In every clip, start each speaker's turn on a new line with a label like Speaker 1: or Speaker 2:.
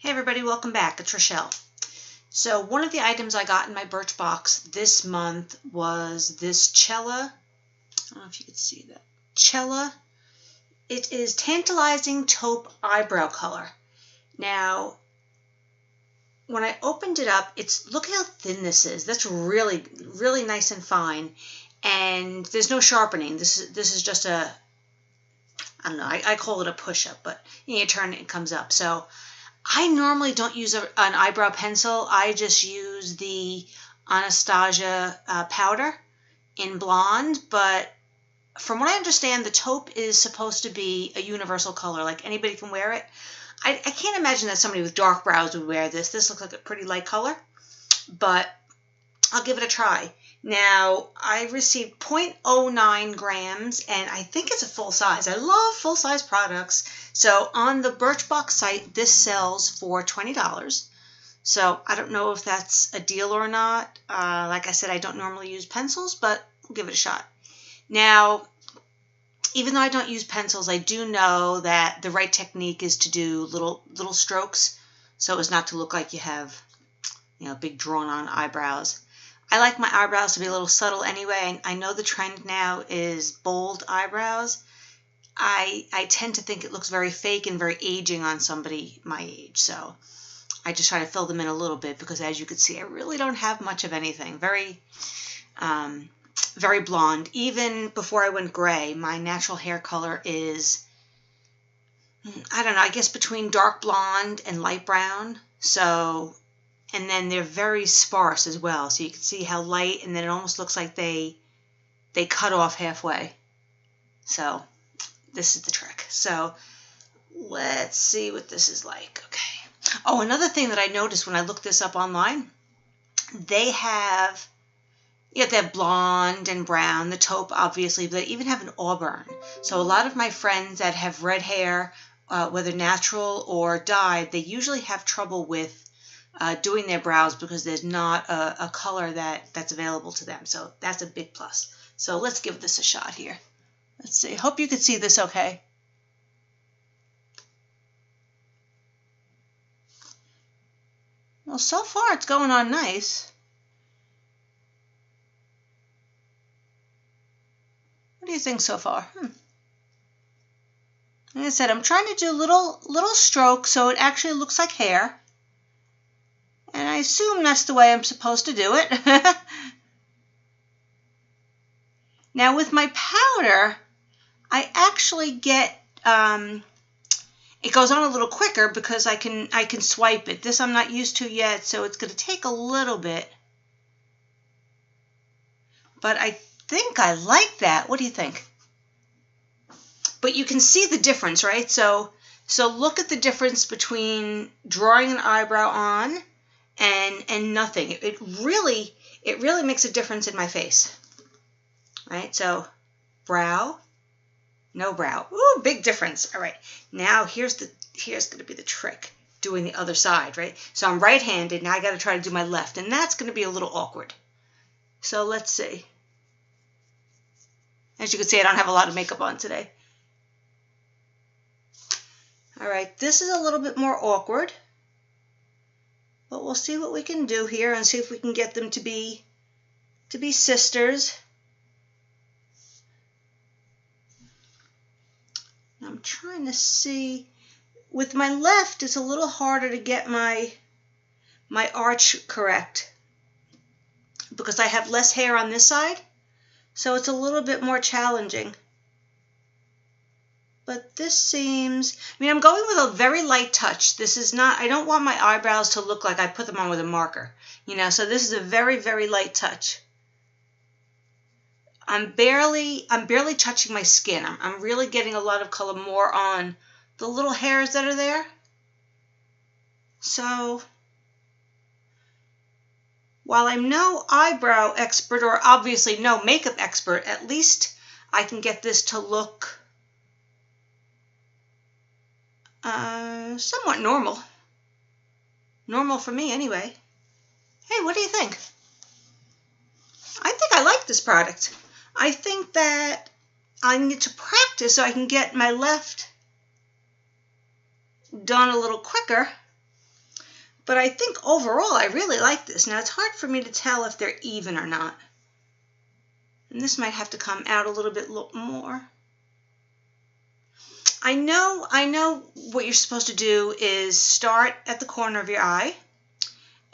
Speaker 1: Hey everybody, welcome back. It's Rachelle. So one of the items I got in my Birchbox this month was this Chella. I don't know if you could see that. Chella. It is Tantalizing Taupe Eyebrow Color. Now, when I opened it up, look how thin this is. That's really, really nice and fine. And there's no sharpening. This is just a, I don't know, I call it a push-up, but you turn it, it comes up. So I normally don't use an eyebrow pencil. I just use the Anastasia powder in blonde, but from what I understand, the taupe is supposed to be a universal color, like anybody can wear it. I can't imagine that somebody with dark brows would wear this. This looks like a pretty light color, but I'll give it a try. Now, I received 0.09 grams, and I think it's a full size. I love full-size products. So on the Birchbox site, this sells for $20. So I don't know if that's a deal or not. Like I said, I don't normally use pencils, but I'll give it a shot. Now, even though I don't use pencils, I do know that the right technique is to do little strokes so as not to look like you have, big drawn-on eyebrows. I like my eyebrows to be a little subtle anyway. I know the trend now is bold eyebrows. I tend to think it looks very fake and very aging on somebody my age. So I just try to fill them in a little bit because, as you can see, I really don't have much of anything. Very, very blonde. Even before I went gray, my natural hair color is, I don't know, I guess between dark blonde and light brown. So... and then they're very sparse as well. So you can see how light, and then it almost looks like they cut off halfway. So this is the trick. So let's see what this is like. Okay. Oh, another thing that I noticed when I looked this up online, they have, they have blonde and brown, the taupe obviously, but they even have an auburn. So a lot of my friends that have red hair, whether natural or dyed, they usually have trouble with doing their brows because there's not a color that's available to them. So that's a big plus. So let's give this a shot here. Let's see. Hope you can see this okay. Well, so far it's going on nice. What do you think so far? Like I said, I'm trying to do little strokes so it actually looks like hair. And I assume that's the way I'm supposed to do it. Now with my powder, I actually get, it goes on a little quicker because I can swipe it. This I'm not used to yet, so it's going to take a little bit. But I think I like that. What do you think? But you can see the difference, right? So look at the difference between drawing an eyebrow on and nothing. It really makes a difference in my face, right? So brow, no brow. Ooh, big difference. All right, now here's going to be the trick, doing the other side, right? So I'm right-handed, now I got to try to do my left, and that's going to be a little awkward. So let's see. As you can see, I don't have a lot of makeup on today. All right, this is a little bit more awkward. But we'll see what we can do here and see if we can get them to be sisters. I'm trying to see. With my left, it's a little harder to get my arch correct because I have less hair on this side, so it's a little bit more challenging. But this seems, I'm going with a very light touch. This is not, I don't want my eyebrows to look like I put them on with a marker, so this is a very, very light touch. I'm barely touching my skin. I'm really getting a lot of color more on the little hairs that are there. So, while I'm no eyebrow expert, or obviously no makeup expert, at least I can get this to look somewhat normal. Normal for me anyway. Hey, what do you think? I think I like this product. I think that I need to practice so I can get my left done a little quicker. But I think overall I really like this. Now it's hard for me to tell if they're even or not. And this might have to come out a little bit more. I know what you're supposed to do is start at the corner of your eye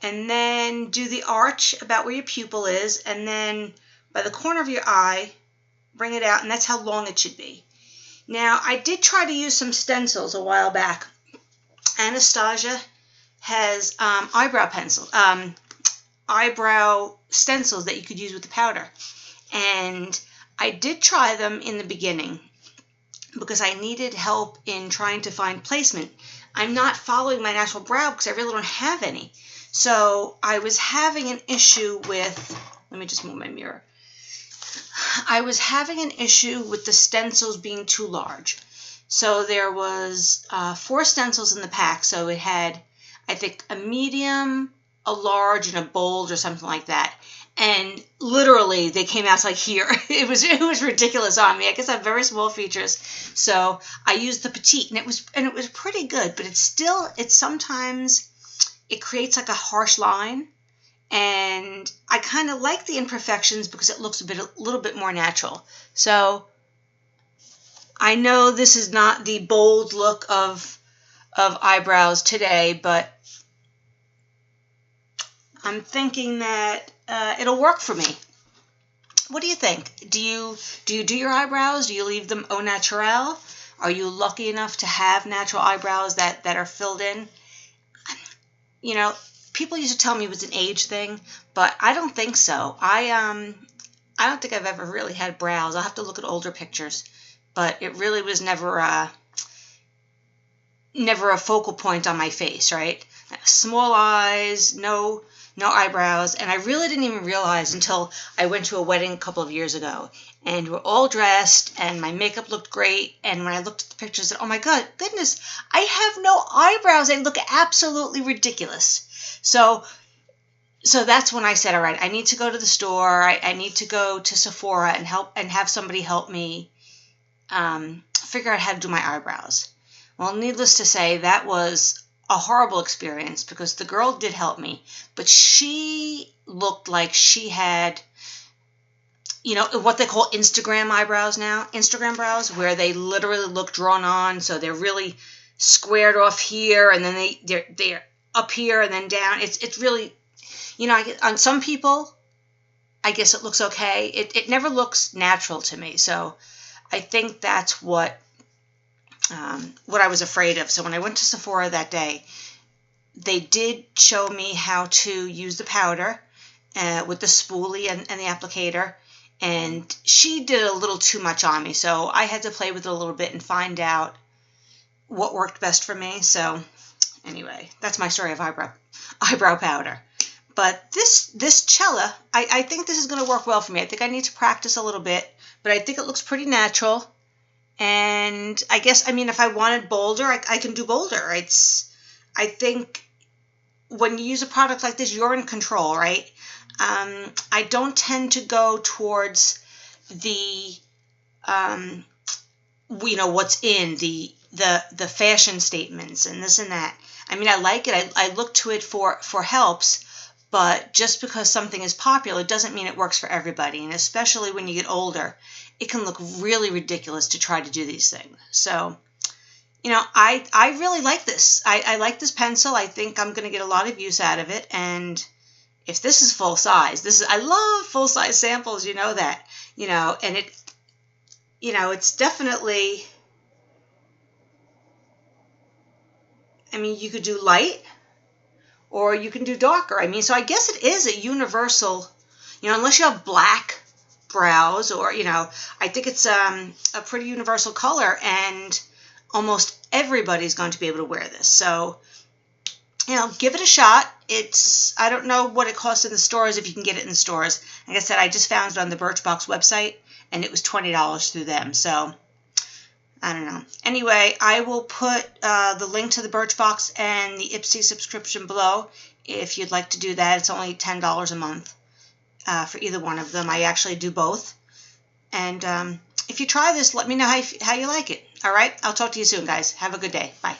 Speaker 1: and then do the arch about where your pupil is, and then by the corner of your eye, bring it out, and that's how long it should be. Now, I did try to use some stencils a while back. Anastasia has eyebrow stencils that you could use with the powder. And I did try them in the beginning because I needed help in trying to find placement. I'm not following my natural brow because I really don't have any. So I was having an issue with, let me just move my mirror. I was having an issue with the stencils being too large. So there was 4 stencils in the pack. So it had, I think, a medium, a large, and a bold or something like that. And literally they came out like here. It was ridiculous on me. I guess I have very small features. So I used the petite, and it was pretty good, but it's sometimes it creates like a harsh line. And I kind of like the imperfections because it looks a little bit more natural. So I know this is not the bold look of eyebrows today, but I'm thinking that it'll work for me. What do you think? Do you do your eyebrows? Do you leave them au naturel? Are you lucky enough to have natural eyebrows that are filled in? You know, people used to tell me it was an age thing, but I don't think so. I don't think I've ever really had brows. I'll have to look at older pictures, but it really was never a focal point on my face, right? Small eyes, no eyebrows, and I really didn't even realize until I went to a wedding a couple of years ago, and we're all dressed, and my makeup looked great, and when I looked at the pictures, I said, oh my goodness, I have no eyebrows. They look absolutely ridiculous. So that's when I said, all right, I need to go to the store. I need to go to Sephora and have somebody help me figure out how to do my eyebrows. Well, needless to say, that was a horrible experience because the girl did help me, but she looked like she had, you know, what they call Instagram eyebrows now, Instagram brows, where they literally look drawn on, so they're really squared off here, and then they're up here and then down. It's really, you know, on some people, I guess it looks okay. It never looks natural to me, so I think that's what I was afraid of. So when I went to Sephora that day, they did show me how to use the powder with the spoolie and the applicator, and she did a little too much on me, so I had to play with it a little bit and find out what worked best for me. So anyway, that's my story of eyebrow powder. But this Chella, I think this is going to work well for me. I think I need to practice a little bit, but I think it looks pretty natural. And I guess, I mean, if I wanted bolder, I can do bolder. I think when you use a product like this, you're in control, right? I don't tend to go towards the, you know, what's in the fashion statements and this and that. I mean, I like it. I look to it for helps, but just because something is popular doesn't mean it works for everybody. And especially when you get older, it can look really ridiculous to try to do these things. So, you know, I really like this. I like this pencil. I think I'm going to get a lot of use out of it. And if this is full size, I love full size samples, you know that, you know, and it, you know, it's definitely, I mean, you could do light or you can do darker. I mean, so I guess it is a universal, you know, unless you have black brows or, you know, I think it's a pretty universal color, and almost everybody's going to be able to wear this. So, you know, give it a shot. I don't know what it costs in the stores, if you can get it in the stores. Like I said, I just found it on the Birchbox website, and it was $20 through them. So, I don't know. Anyway, I will put the link to the Birchbox and the Ipsy subscription below if you'd like to do that. It's only $10 a month for either one of them. I actually do both. And if you try this, let me know how you like it. All right? I'll talk to you soon, guys. Have a good day. Bye.